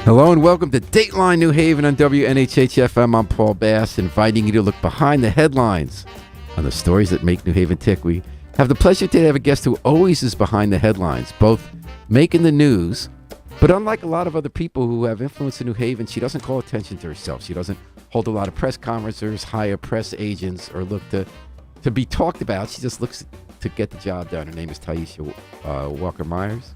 Hello and welcome to Dateline New Haven on WNHH-FM. I'm Paul Bass, inviting you to look behind the headlines on the stories that make New Haven tick. We have the pleasure today to have a guest who always is behind the headlines, both making the news, but unlike a lot of other people who have influence in New Haven, she doesn't call attention to herself. She doesn't hold a lot of press conferences, hire press agents, or look to be talked about. She just looks to get the job done. Her name is Tyisha Walker-Myers.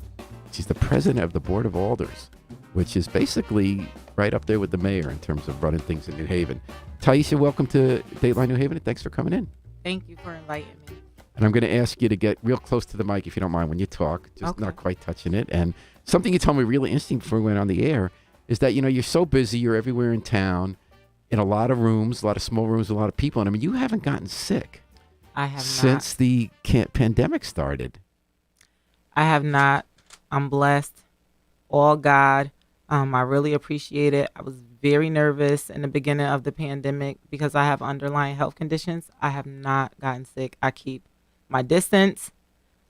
She's the president of the Board of Alders, which is basically right up there with the mayor in terms of running things in New Haven. Tyisha, welcome to Dateline New Haven, and thanks for coming in. Thank you for inviting me. And I'm going to ask you to get real close to the mic, if you don't mind, when you talk, just not quite touching it. And something you told me really interesting before we went on the air is that, you know, you're so busy, you're everywhere in town, in a lot of rooms, a lot of small rooms, a lot of people. And I mean, you haven't gotten sick. I have since the pandemic started. I have not. I'm blessed. All God. I really appreciate it. I was very nervous in the beginning of the pandemic because I have underlying health conditions. I have not gotten sick. I keep my distance.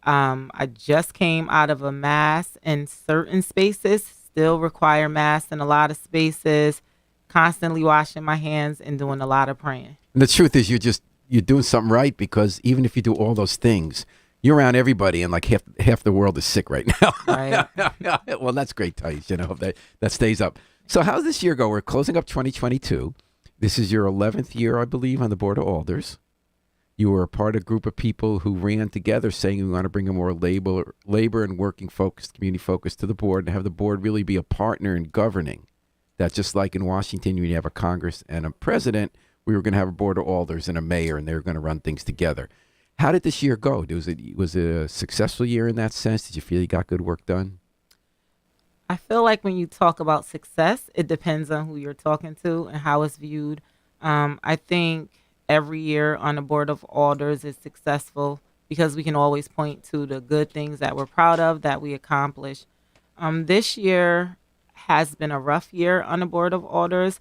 I just came out of a mask in certain spaces, still require masks in a lot of spaces, constantly washing my hands and doing a lot of praying. And the truth is you're doing something right, because even if you do all those things, you're around everybody, and like half the world is sick right now. Right. Well, that's great, Tyisha. You know, that stays up. So how's this year go? We're closing up 2022. This is your 11th year, I believe, on the Board of Alders. You were a part of a group of people who ran together saying we want to bring a more labor and working focused, community focus to the board, and have the board really be a partner in governing. That just like in Washington, you have a Congress and a president, we were going to have a Board of Alders and a mayor, and they were going to run things together. How did this year go? Was it a successful year in that sense? Did you feel you got good work done? I feel like when you talk about success, it depends on who you're talking to and how it's viewed. I think every year on the Board of Alders is successful because we can always point to the good things that we're proud of, that we accomplished. This year has been a rough year on the Board of Alders.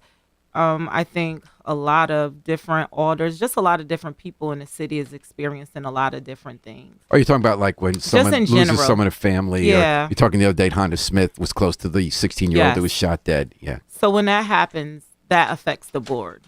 I think a lot of different alders, just a lot of different people in the city is experiencing a lot of different things. Are you talking about like when someone loses someone in a family? Yeah. Or you're talking the other day, Honda Smith was close to the 16-year-old who was shot dead. Yeah. So when that happens, that affects the board.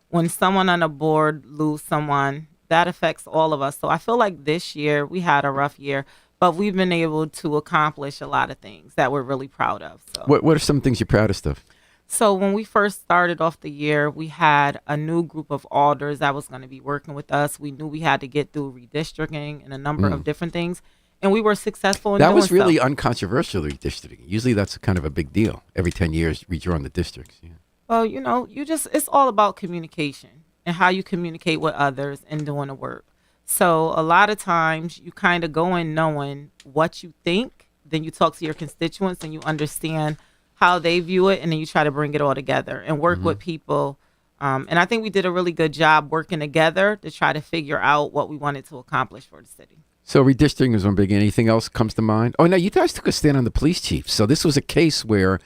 When someone on the board loses someone, that affects all of us. So I feel like this year we had a rough year, but we've been able to accomplish a lot of things that we're really proud of. So what are some things you're proudest of? So when we first started off the year, we had a new group of alders that was going to be working with us. We knew we had to get through redistricting and a number of different things, and we were successful in doing so. That was really uncontroversial, redistricting. Usually that's kind of a big deal. Every 10 years, redrawing the districts. Yeah. Well, you know, it's all about communication and how you communicate with others and doing the work. So a lot of times you kind of go in knowing what you think, then you talk to your constituents and you understand how they view it, and then you try to bring it all together and work with people. And I think we did a really good job working together to try to figure out what we wanted to accomplish for the city. So redistricting was one big. Anything else comes to mind? Oh, no, you guys took a stand on the police chief. So this was a case where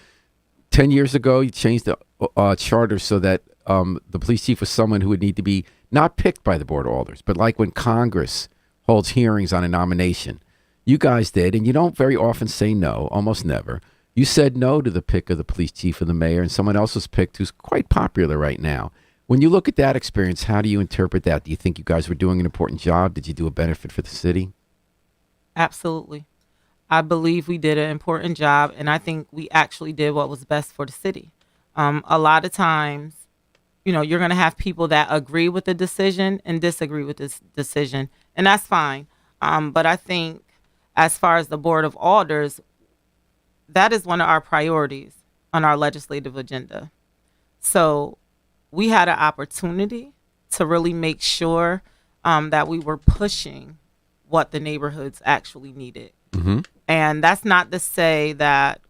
10 years ago you changed the charter so that the police chief was someone who would need to be not picked by the Board of Alders, but like when Congress holds hearings on a nomination. You guys did, and you don't very often say no, almost never. You said no to the pick of the police chief and the mayor, and someone else was picked who's quite popular right now. When you look at that experience, how do you interpret that? Do you think you guys were doing an important job? Did you do a benefit for the city? Absolutely. I believe we did an important job, and I think we actually did what was best for the city. A lot of times, you know, you're going to have people that agree with the decision and disagree with this decision, and that's fine. But I think as far as the Board of Alders, that is one of our priorities on our legislative agenda. So we had an opportunity to really make sure that we were pushing what the neighborhoods actually needed. Mm-hmm. And that's not to say that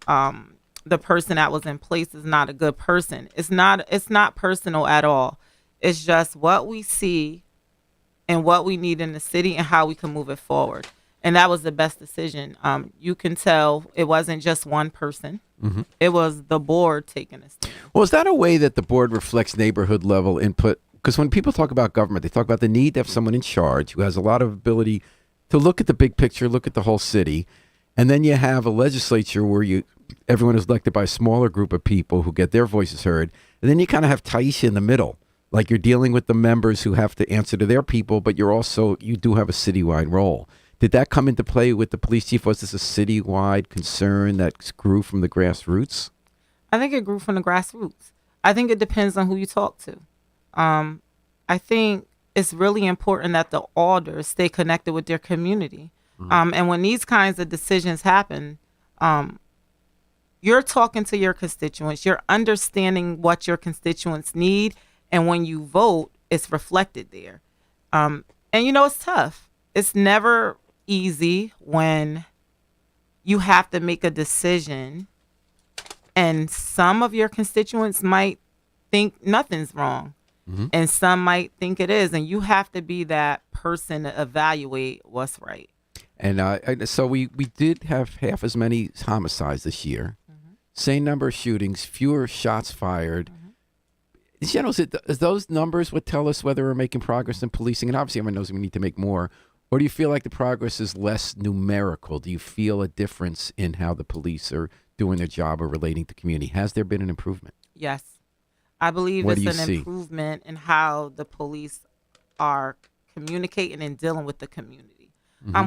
the person that was in place is not a good person. It's not personal at all. It's just what we see and what we need in the city and how we can move it forward. And that was the best decision. You can tell it wasn't just one person. Mm-hmm. It was the board taking a stand. Well, is that a way that the board reflects neighborhood level input? Because when people talk about government, they talk about the need to have someone in charge who has a lot of ability to look at the big picture, look at the whole city. And then you have a legislature where everyone is elected by a smaller group of people who get their voices heard. And then you kind of have Tyisha in the middle. Like you're dealing with the members who have to answer to their people, but you do have a citywide role. Did that come into play with the police chief? Was this a citywide concern that grew from the grassroots? I think it grew from the grassroots. I think it depends on who you talk to. I think it's really important that the alders stay connected with their community. And when these kinds of decisions happen, you're talking to your constituents. You're understanding what your constituents need. And when you vote, it's reflected there. And, it's tough. It's never easy when you have to make a decision and some of your constituents might think nothing's wrong. And some might think it is. And you have to be that person to evaluate what's right. And so we did have half as many homicides this year. Same number of shootings, fewer shots fired. In general, is those numbers would tell us whether we're making progress in policing? And obviously everyone knows we need to make more. Or do you feel like the progress is less numerical? Do you feel a difference in how the police are doing their job or relating to community? Has there been an improvement? Yes. I believe it's an improvement in how the police are communicating and dealing with the community.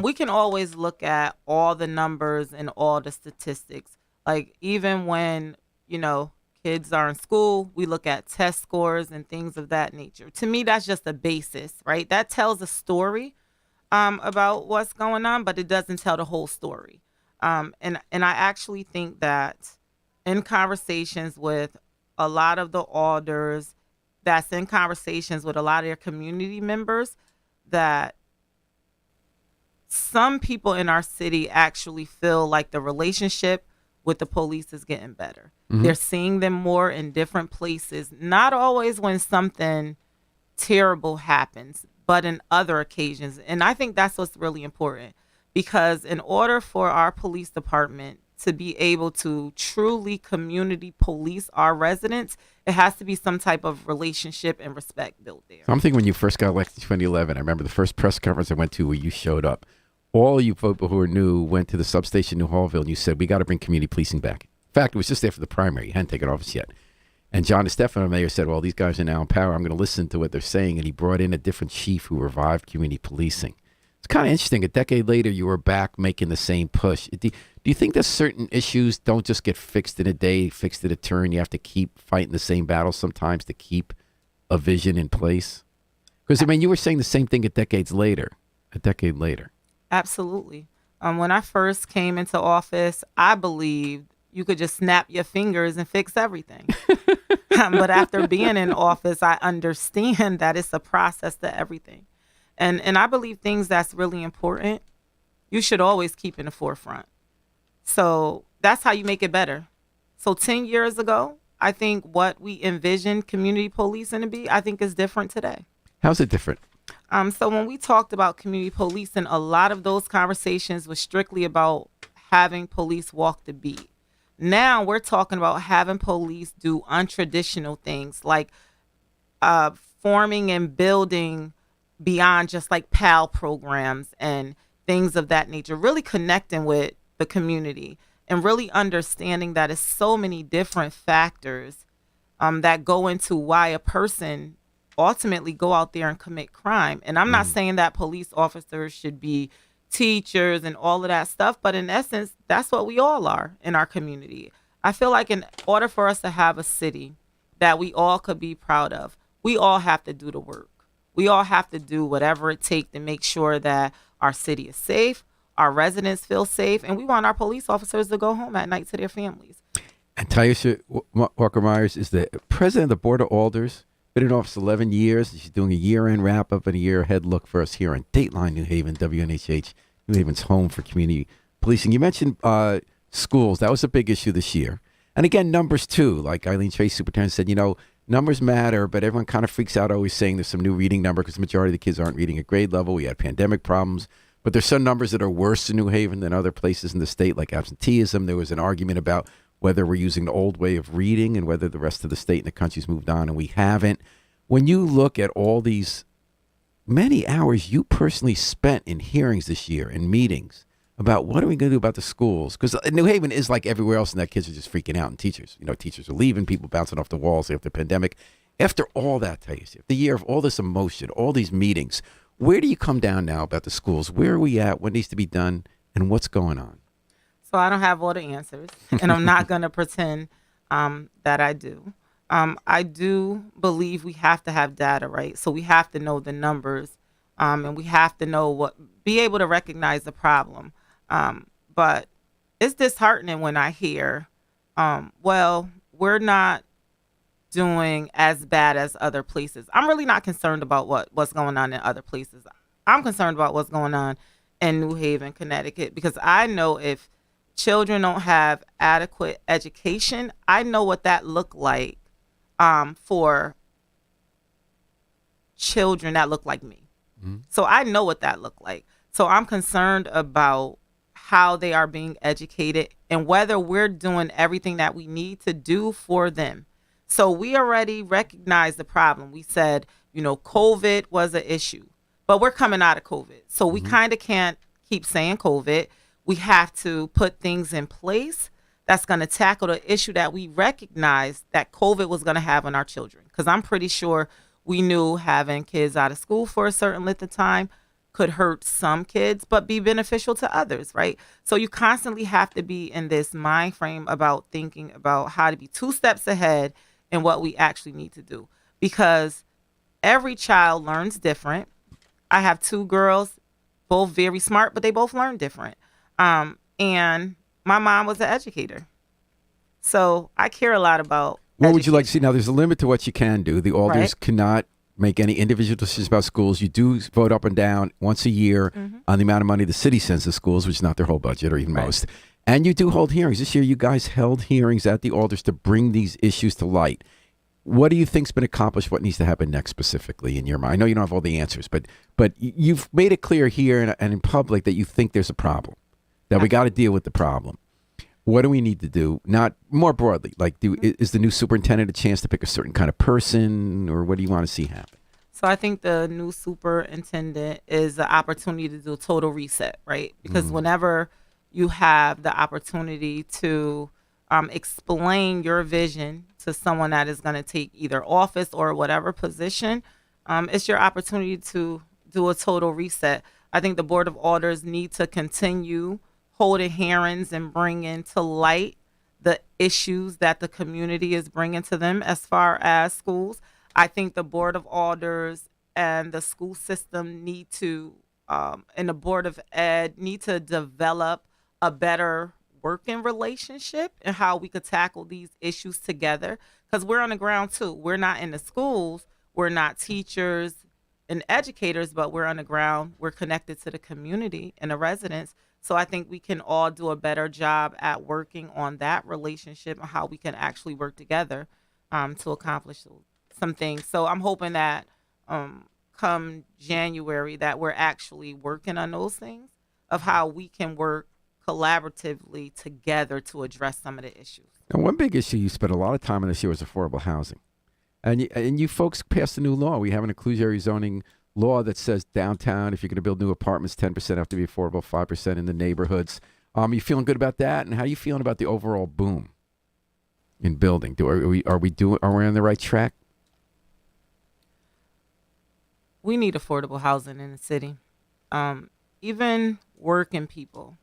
We can always look at all the numbers and all the statistics. Like even when, kids are in school, we look at test scores and things of that nature. To me, that's just a basis, right? That tells a story about what's going on, but it doesn't tell the whole story. And I actually think that in conversations with a lot of the alders, that's in conversations with a lot of their community members, that some people in our city actually feel like the relationship with the police is getting better. They're seeing them more in different places, not always when something terrible happens, but in other occasions. And I think that's what's really important, because in order for our police department to be able to truly community police our residents, it has to be some type of relationship and respect built there. So I'm thinking when you first got elected in 2011, I remember the first press conference I went to where you showed up. All you people who were new went to the substation in New Hallville, and you said, we got to bring community policing back. In fact, it was just after the primary. You hadn't taken office yet. And John DeStefano, the mayor, said, well, these guys are now in power. I'm going to listen to what they're saying. And he brought in a different chief who revived community policing. It's kind of interesting. A decade later, you were back making the same push. Do you think that certain issues don't just get fixed in a day, fixed in a turn? You have to keep fighting the same battles sometimes to keep a vision in place? Because, you were saying the same thing a decade later. Absolutely. When I first came into office, I believed you could just snap your fingers and fix everything. But after being in office, I understand that it's a process to everything. And I believe things that's really important, you should always keep in the forefront. So that's how you make it better. So 10 years ago, I think what we envisioned community policing to be, I think is different today. How's it different? So when we talked about community policing, a lot of those conversations was strictly about having police walk the beat. Now we're talking about having police do untraditional things like forming and building beyond just like PAL programs and things of that nature, really connecting with the community and really understanding that it's so many different factors that go into why a person ultimately go out there and commit crime. And I'm not saying that police officers should be teachers and all of that stuff, but in essence, that's what we all are in our community. I feel like in order for us to have a city that we all could be proud of, we all have to do the work. We all have to do whatever it takes to make sure that our city is safe, our residents feel safe, and we want our police officers to go home at night to their families. And Tyisha Walker-Myers is the president of the Board of Alders. Been in office 11 years. She's doing a year-end wrap-up and a year-ahead look for us here on Dateline New Haven, WNHH, New Haven's home for community policing. You mentioned schools. That was a big issue this year. And again, numbers too. Like Eileen Chase, superintendent, said, numbers matter, but everyone kind of freaks out always saying there's some new reading number because the majority of the kids aren't reading at grade level. We had pandemic problems. But there's some numbers that are worse in New Haven than other places in the state, like absenteeism. There was an argument about whether we're using the old way of reading and whether the rest of the state and the country's moved on, and we haven't. When you look at all these many hours you personally spent in hearings this year, in meetings, about what are we going to do about the schools? Because New Haven is like everywhere else, and that kids are just freaking out, and teachers, teachers are leaving, people bouncing off the walls after the pandemic. After all that, Tyisha, the year of all this emotion, all these meetings, where do you come down now about the schools? Where are we at? What needs to be done? And what's going on? So I don't have all the answers, and I'm not going to pretend that I do. I do believe we have to have data, right? So we have to know the numbers, and we have to know be able to recognize the problem. But it's disheartening when I hear, well, we're not doing as bad as other places. I'm really not concerned about what's going on in other places. I'm concerned about what's going on in New Haven, Connecticut, because I know if children don't have adequate education, I know what that looked like for children that look like me. Mm-hmm. So I know what that looked like. So I'm concerned about how they are being educated and whether we're doing everything that we need to do for them. So we already recognized the problem. We said, COVID was an issue, but we're coming out of COVID. So we kind of can't keep saying COVID. We have to put things in place that's going to tackle the issue that we recognized that COVID was going to have on our children. Because I'm pretty sure we knew having kids out of school for a certain length of time could hurt some kids, but be beneficial to others, right? So you constantly have to be in this mind frame about thinking about how to be 2 steps ahead in what we actually need to do. Because every child learns different. I have 2 girls, both very smart, but they both learn different. And my mom was an educator. So I care a lot about What would you like to see? Now, there's a limit to what you can do. The alders Right. cannot make any individual decisions about schools. You do vote up and down once a year on the amount of money the city sends to schools, which is not their whole budget or even Right. most. And you do hold hearings. This year, you guys held hearings at the alders to bring these issues to light. What do you think's been accomplished? What needs to happen next specifically in your mind? I know you don't have all the answers, but you've made it clear here and in public that you think there's a problem, that we got to deal with the problem. What do we need to do? Not more broadly, like is the new superintendent a chance to pick a certain kind of person, or what do you want to see happen? So I think the new superintendent is the opportunity to do a total reset, right? Because whenever you have the opportunity to explain your vision to someone that is going to take either office or whatever position, it's your opportunity to do a total reset. I think the Board of Alders need to continue holding hearings and bringing to light the issues that the community is bringing to them as far as schools. I think the Board of Alders and the school system need to, and the Board of Ed need to develop a better working relationship and how we could tackle these issues together. Because we're on the ground too. We're not in the schools. We're not teachers and educators, but we're on the ground. We're connected to the community and the residents. So I think we can all do a better job at working on that relationship and how we can actually work together to accomplish some things. So I'm hoping that come January that we're actually working on those things of how we can work collaboratively together to address some of the issues. And one big issue you spent a lot of time on this year was affordable housing. And you folks passed a new law. We have an inclusionary zoning law that says downtown, if you're going to build new apartments, 10% have to be affordable, 5% in the neighborhoods. You feeling good about that? And how are you feeling about the overall boom in building? Are we on the right track? We need affordable housing in the city. Even working people,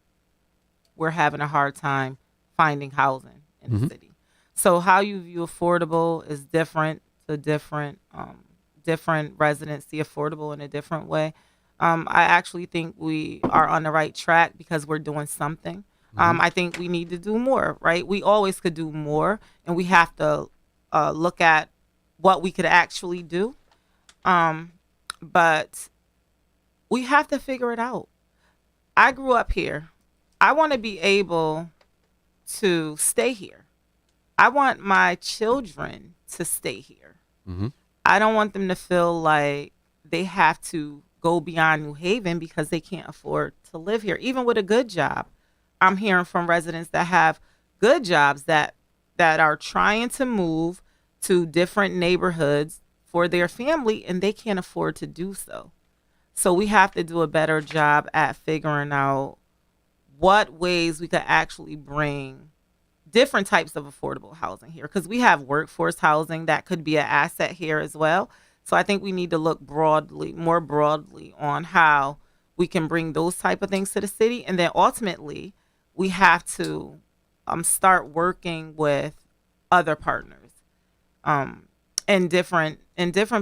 we're having a hard time finding housing in the city. So how you view affordable is different to different residents see affordable in a different way. I actually think we are on the right track because we're doing something. I think we need to do more, right? We always could do more, and we have to look at what we could actually do. But we have to figure it out. I grew up here. I want to be able to stay here. I want my children to stay here. I don't want them to feel like they have to go beyond New Haven because they can't afford to live here. Even with a good job, I'm hearing from residents that have good jobs that are trying to move to different neighborhoods for their family, and they can't afford to do so. So we have to do a better job at figuring out what ways we could actually bring different types of affordable housing here, because we have workforce housing that could be an asset here as well. So I think we need to look more broadly on how we can bring those type of things to the city, and then ultimately we have to start working with other partners in different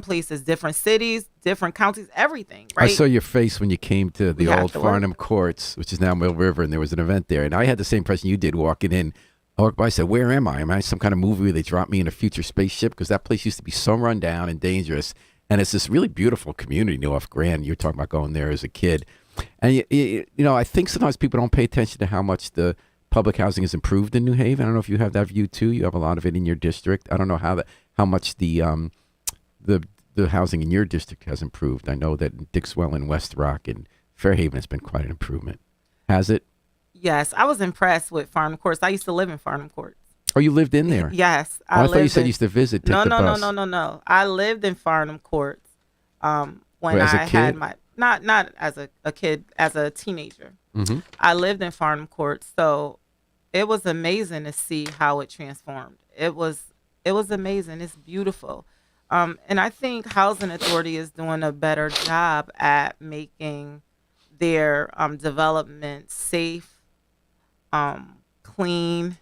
places, different cities, different counties, everything. Right. I saw your face when you came to the old to Farnham Courts, which is now Mill River, and there was an event there, and I had the same impression you did walking in. I walked by, I said, "Where am I? Am I some kind of movie where they drop me in a future spaceship?" Because that place used to be so run down and dangerous. And it's this really beautiful community, off Grand. You were talking about going there as a kid. And, I think sometimes people don't pay attention to how much the public housing has improved in New Haven. I don't know if you have that view, too. You have a lot of it in your district. I don't know how much the housing in your district has improved. I know that in Dixwell and West Rock and Fairhaven has been quite an improvement. Has it? Yes, I was impressed with Farnham Courts. I used to live in Farnham Courts. Oh, you lived in there? Yes. I thought you said you used to visit. No. Bus. I lived in Farnham Courts when as a I kid? had my not as a kid, as a teenager. Mm-hmm. I lived in Farnham Courts, so it was amazing to see how it transformed. It was amazing. It's beautiful, and I think Housing Authority is doing a better job at making their development safe, clean,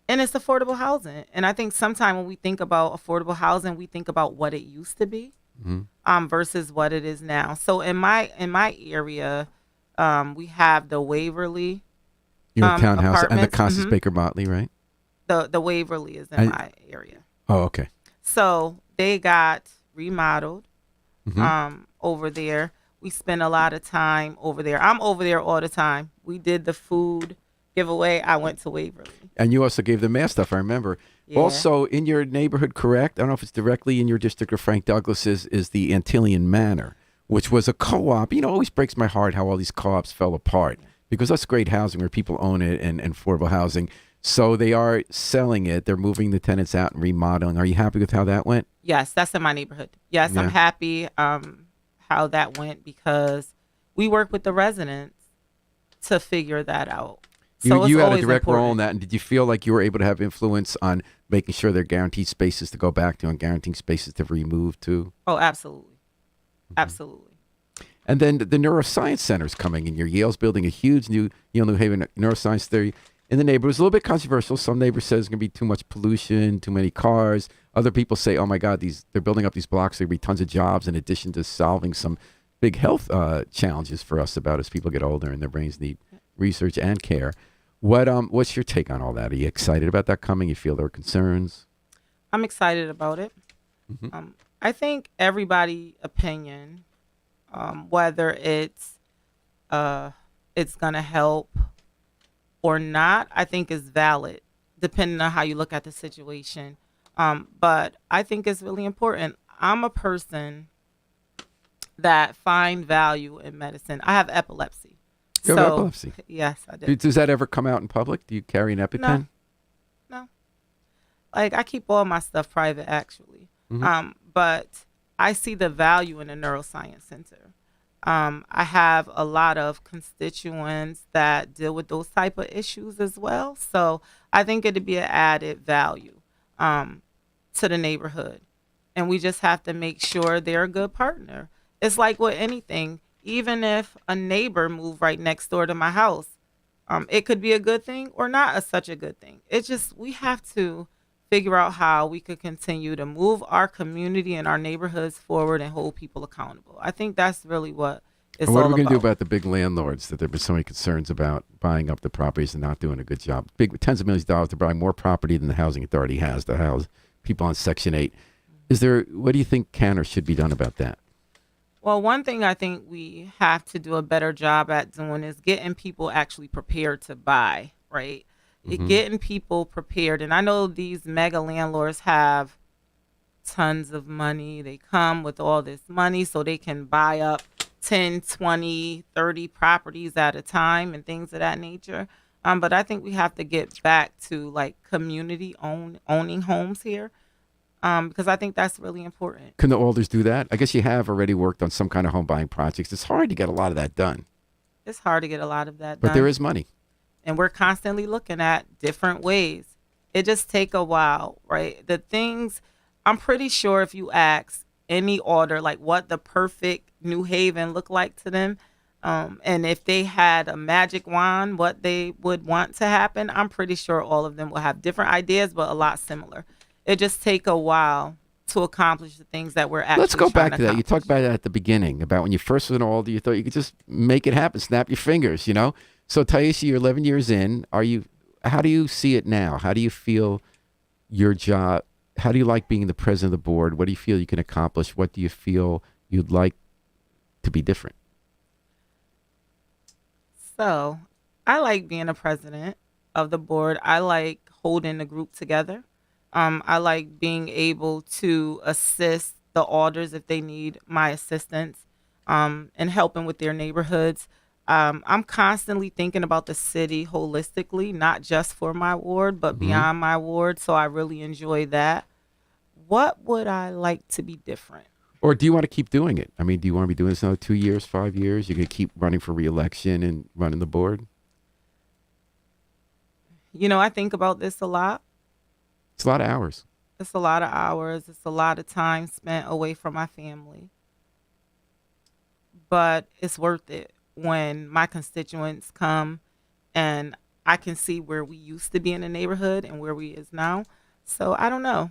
and it's affordable housing. And I think sometimes when we think about affordable housing, we think about what it used to be, versus what it is now. So in my area, we have the Waverly, Your townhouse and the apartments. Constance Baker Motley, right? The Waverly is in my area. Oh, okay. So they got remodeled Mm-hmm. over there. We spend a lot of time over there. I'm over there all the time. We did the food giveaway. I went to Waverly. And you also gave the math stuff, I remember. Yeah. Also, in your neighborhood, correct? I don't know if it's directly in your district or Frank Douglas's, is the Antillian Manor, which was a co-op. It always breaks my heart how all these co-ops fell apart, because that's great housing where people own it and affordable housing. So they are selling it. They're moving the tenants out and remodeling. Are you happy with how that went? Yes, that's in my neighborhood. Yes, Yeah. I'm happy how that went, because we work with the residents to figure that out. So You it's had a always direct role in important. that, and did you feel like you were able to have influence on making sure they're guaranteed spaces to go back to and guaranteed spaces to remove to? Oh, absolutely. Absolutely. And then the neuroscience center is coming in. Yale's building a huge new New Haven neuroscience theory in the neighborhood. It's a little bit controversial. Some neighbors say there's going to be too much pollution, too many cars. Other people say, oh my God, they're building up these blocks. There'll be tons of jobs in addition to solving some big health challenges for us about as people get older and their brains need research and care. What's your take on all that? Are you excited about that coming? You feel there are concerns? I'm excited about it. Mm-hmm. I think everybody's opinion, whether it's gonna help or not, I think is valid, depending on how you look at the situation. But I think it's really important. I'm a person that find value in medicine. I have epilepsy. You have epilepsy? Yes, I do. Does that ever come out in public? Do you carry an EpiPen? No. Like, I keep all my stuff private, actually. Mm-hmm. But I see the value in the neuroscience center. I have a lot of constituents that deal with those type of issues as well. So I think it'd be an added value to the neighborhood. And we just have to make sure they're a good partner. It's like with anything. Even if a neighbor moved right next door to my house, it could be a good thing or not such a good thing. It's just, we have to figure out how we could continue to move our community and our neighborhoods forward and hold people accountable. I think that's really what it's And what all are we going to do about. about the big landlords that there have been so many concerns about buying up the properties and not doing a good job? Big tens of millions of dollars to buy more property than the housing authority has to house people on Section 8. What do you think can or should be done about that? Well, one thing I think we have to do a better job at doing is getting people actually prepared to buy, right? Getting people prepared. And I know these mega landlords have tons of money. They come with all this money so they can buy up 10, 20, 30 properties at a time and things of that nature. But I think we have to get back to like community owning homes here. Because I think that's really important. Can the alders do that? I guess you have already worked on some kind of home buying projects. It's hard to get a lot of that done. It's hard to get a lot of that But done. there is money. And we're constantly looking at different ways. It just take a while, right? The things, I'm pretty sure if you ask any order like what the perfect New Haven look like to them, and if they had a magic wand, what they would want to happen, I'm pretty sure all of them will have different ideas, but a lot similar. It just take a while to accomplish the things that we're actually Let's go trying back to that. You talked about that at the beginning, about when you first went older, you thought you could just make it happen, snap your fingers, you know? So, Tyisha, you're 11 years in. How do you see it now? How do you feel your job? How do you like being the president of the board? What do you feel you can accomplish? What do you feel you'd like to be different? So, I like being a president of the board. I like holding the group together. I like being able to assist the alders if they need my assistance, and helping with their neighborhoods. I'm constantly thinking about the city holistically, not just for my ward, but Hmm. beyond my ward. So I really enjoy that. What would I like to be different? Or do you want to keep doing it? I mean, do you want to be doing this another 2 years, 5 years? You're going to keep running for reelection and running the board? I think about this a lot. It's a lot of hours. It's a lot of hours. It's a lot of time spent away from my family, but it's worth it when my constituents come and I can see where we used to be in the neighborhood and where we is now. So I don't know.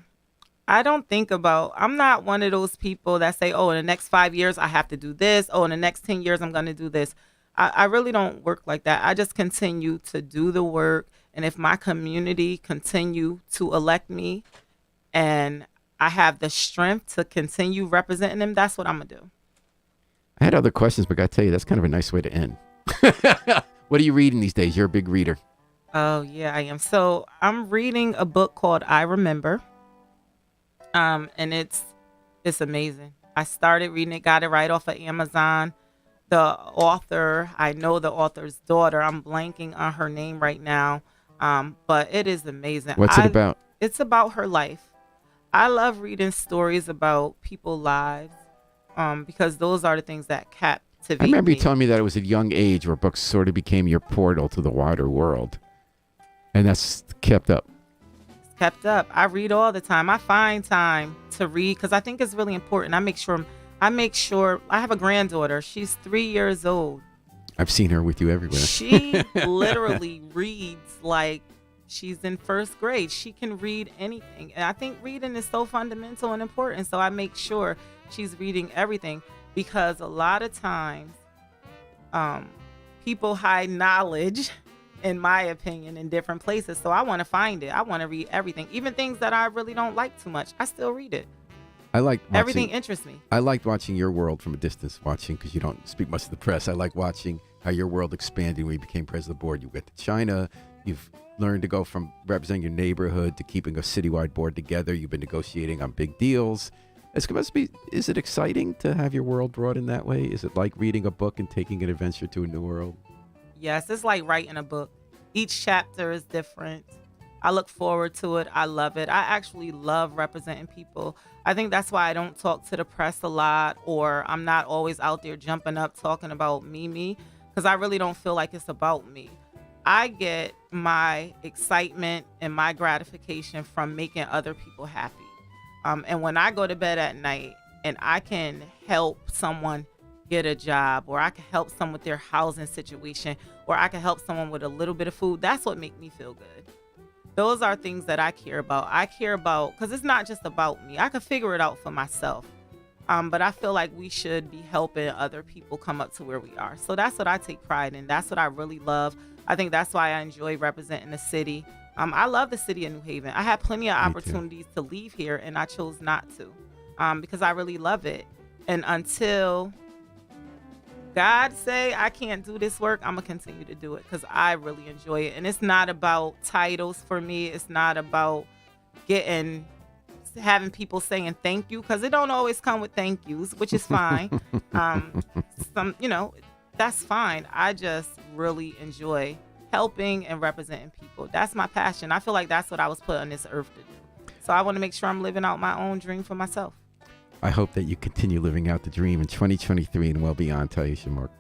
I don't think about, I'm not one of those people that say, oh, in the next 5 years, I have to do this. Oh, in the next 10 years, I'm going to do this. I really don't work like that. I just continue to do the work. And if my community continue to elect me and I have the strength to continue representing them, that's what I'm going to do. I had other questions, but I got to tell you, that's kind of a nice way to end. What are you reading these days? You're a big reader. Oh, yeah, I am. So I'm reading a book called I Remember. And it's amazing. I started reading it, got it right off of Amazon. The author, I know the author's daughter. I'm blanking on her name right now. But it is amazing. What's it about? It's about her life. I love reading stories about people's lives, because those are the things that captivate I remember you me. telling me that it was at a young age where books sort of became your portal to the wider world. And that's kept up. Kept up. I read all the time. I find time to read because I think it's really important. I make sure I have a granddaughter. She's 3 years old. I've seen her with you everywhere. She literally reads like she's in first grade. She can read anything. And I think reading is so fundamental and important. So I make sure she's reading everything because a lot of times people hide knowledge, in my opinion, in different places. So I want to find it. I want to read everything, even things that I really don't like too much. I still read it. I like watching, everything interests me. I liked watching your world from a distance, because you don't speak much to the press. I like watching how your world expanded when you became president of the board. You went to China. You've learned to go from representing your neighborhood to keeping a citywide board together. You've been negotiating on big deals. Is it exciting to have your world brought in that way? Is it like reading a book and taking an adventure to a new world? Yes, it's like writing a book. Each chapter is different. I look forward to it. I love it. I actually love representing people. I think that's why I don't talk to the press a lot, or I'm not always out there jumping up talking about me, because I really don't feel like it's about me. I get my excitement and my gratification from making other people happy. And when I go to bed at night and I can help someone get a job, or I can help someone with their housing situation, or I can help someone with a little bit of food, that's what makes me feel good. Those are things that I care about. I care about, because it's not just about me. I can figure it out for myself. But I feel like we should be helping other people come up to where we are. So that's what I take pride in. That's what I really love. I think that's why I enjoy representing the city. I love the city of New Haven. I had plenty of opportunities to leave here, and I chose not to, because I really love it. And until God say I can't do this work, I'm gonna continue to do it because I really enjoy it. And it's not about titles for me. It's not about having people saying thank you, because it don't always come with thank yous, which is fine. That's fine. I just really enjoy helping and representing people. That's my passion. I feel like that's what I was put on this earth to do. So I want to make sure I'm living out my own dream for myself. I hope that you continue living out the dream in 2023 and well beyond, Tyisha Mark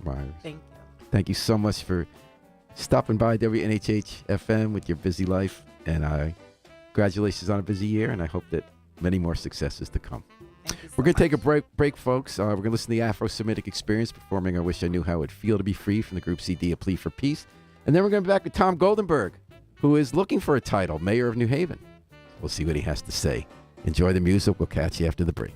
Myers. Thank you. Thank you so much for stopping by WNHH FM with your busy life. And congratulations on a busy year, and I hope that many more successes to come. Thank you so We're going to take much. a break, folks. We're going to listen to the Afro-Semitic Experience performing I Wish I Knew How It Would Feel to Be Free from the group CD, A Plea for Peace. And then we're going to be back with Tom Goldenberg, who is looking for a title, Mayor of New Haven. We'll see what he has to say. Enjoy the music. We'll catch you after the break.